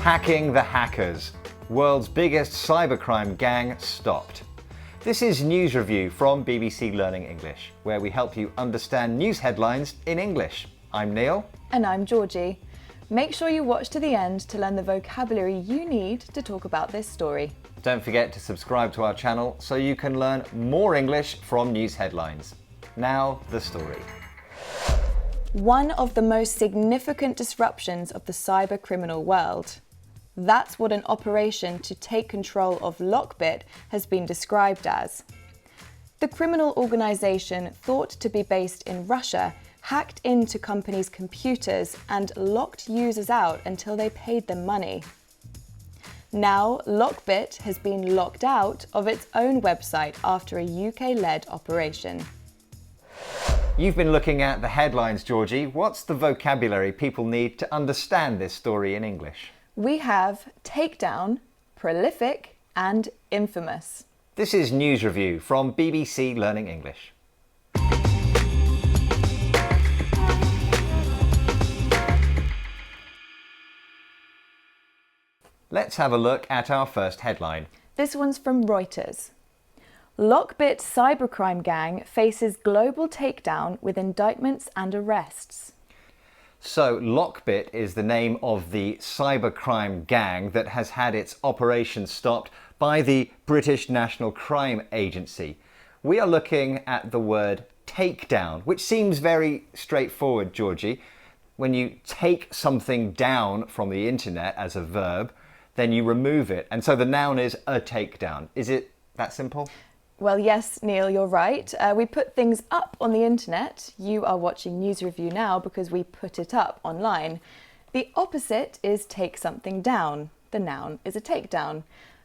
Hacking the hackers. World's biggest cybercrime gang stopped. This is News Review from BBC Learning English, where we help you understand news headlines in English. I'm Neil. And I'm Georgie. Make sure you watch to the end to learn the vocabulary you need to talk about this story. Don't forget to subscribe to our channel so you can learn more English from news headlines. Now, the story. One of the most significant disruptions of the cyber criminal world. That's what an operation to take control of Lockbit has been described as. The criminal organization, thought to be based in Russia, hacked into companies' computers and locked users out until they paid them money. Now, Lockbit has been locked out of its own website after a UK-led operation. You've been looking at the headlines, Georgie. What's the vocabulary people need to understand this story in English? We have takedown, prolific, and infamous. This is News Review from BBC Learning English. Let's have a look at our first headline. This one's from Reuters. Lockbit cybercrime gang faces global takedown with indictments and arrests. So, Lockbit is the name of the cybercrime gang that has had its operation stopped by the British National Crime Agency. We are looking at the word takedown, which seems very straightforward, Georgie. When you take something down from the internet as a verb, then you remove it. And so the noun is a takedown. Is it that simple? Well, yes, Neil, you're right. We put things up on the internet. You are watching News Review now because we put it up online. The opposite is take something down. The noun is a takedown.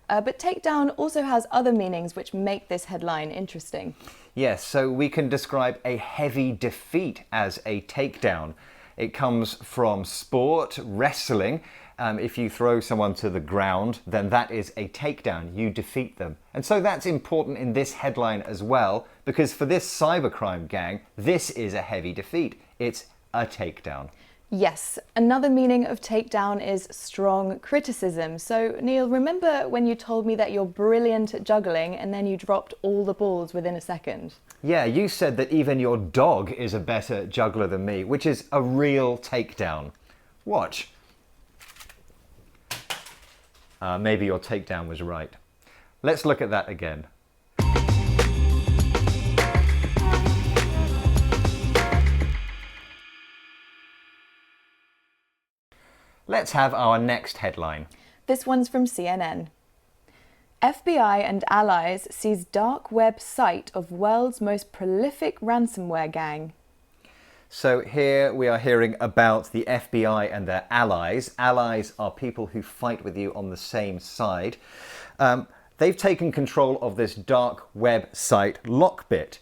But takedown also has other meanings which make this headline interesting. Yes, so we can describe a heavy defeat as a takedown. It comes from sport, wrestling. If you throw someone to the ground, then that is a takedown. You defeat them. And so that's important in this headline as well, because for this cybercrime gang, this is a heavy defeat. It's a takedown. Yes, another meaning of takedown is strong criticism. So, Neil, remember when you told me that you're brilliant at juggling and then you dropped all the balls within a second? Yeah, you said that even your dog is a better juggler than me, which is a real takedown. Watch. Maybe your takedown was right. Let's look at that again. Let's have our next headline. This one's from CNN. FBI and allies seize dark web site of world's most prolific ransomware gang. So here we are hearing about the FBI and their allies. Allies are people who fight with you on the same side. They've taken control of this dark web site, Lockbit.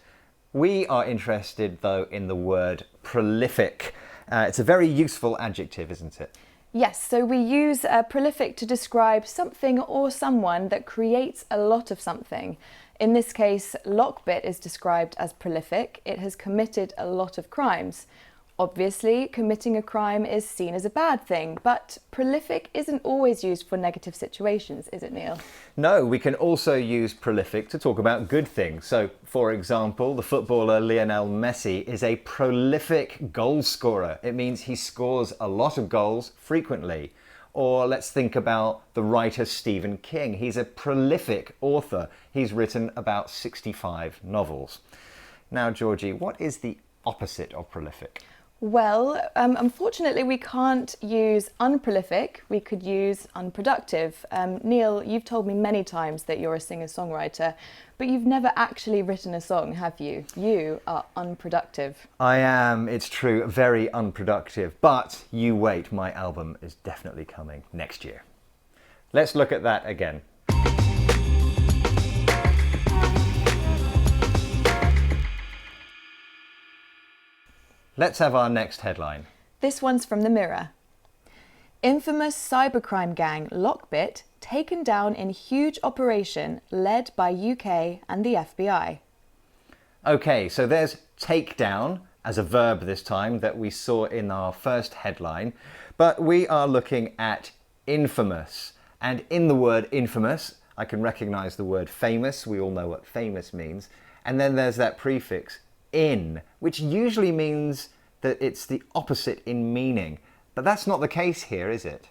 We are interested, though, in the word prolific. It's a very useful adjective, isn't it? Yes, so we use prolific to describe something or someone that creates a lot of something. In this case, Lockbit is described as prolific. It has committed a lot of crimes. Obviously, committing a crime is seen as a bad thing, but prolific isn't always used for negative situations, is it, Neil? No, we can also use prolific to talk about good things. So, for example, the footballer Lionel Messi is a prolific goal scorer. It means he scores a lot of goals frequently. Or let's think about the writer Stephen King. He's a prolific author. He's written about 65 novels. Now, Georgie, what is the opposite of prolific? Well, unfortunately, we can't use unprolific. We could use unproductive. Neil, you've told me many times that you're a singer-songwriter, but you've never actually written a song, have you? You are unproductive. I am, it's true, very unproductive. But you wait, my album is definitely coming next year. Let's look at that again. Let's have our next headline. This one's from The Mirror. Infamous cybercrime gang Lockbit taken down in huge operation led by UK and the FBI. Okay, so there's takedown as a verb this time that we saw in our first headline, but we are looking at infamous. And in the word infamous, I can recognize the word famous. We all know what famous means. And then there's that prefix in, which usually means that it's the opposite in meaning. But that's not the case here, is it?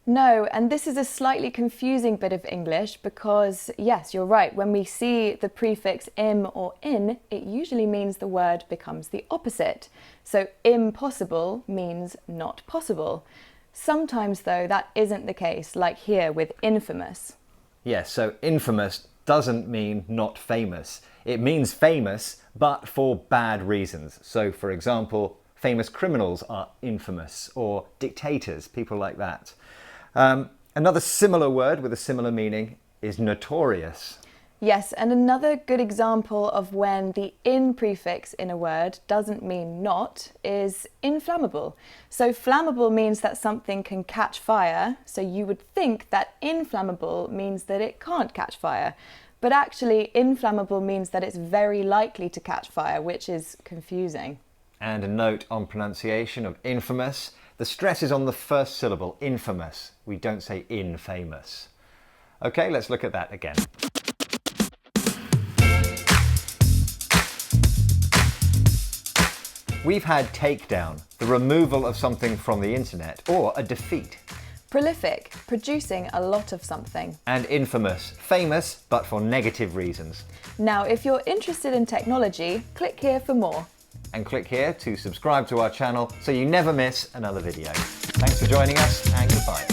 No, and this is a slightly confusing bit of English because, yes, you're right, when we see the prefix im or in, it usually means the word becomes the opposite. So impossible means not possible. Sometimes, though, that isn't the case, like here with infamous. Yes, so infamous doesn't mean not famous. It means famous, but for bad reasons. So, for example, famous criminals are infamous, or dictators, people like that. Another similar word with a similar meaning is notorious. Yes, and another good example of when the in prefix in a word doesn't mean not is inflammable. So flammable means that something can catch fire, so you would think that inflammable means that it can't catch fire. But actually, inflammable means that it's very likely to catch fire, which is confusing. And a note on pronunciation of infamous. The stress is on the first syllable, infamous. We don't say infamous. Okay, let's look at that again. We've had takedown, the removal of something from the internet, or a defeat. Prolific, producing a lot of something. And infamous, famous, but for negative reasons. Now, if you're interested in technology, click here for more. And click here to subscribe to our channel so you never miss another video. Thanks for joining us, and goodbye.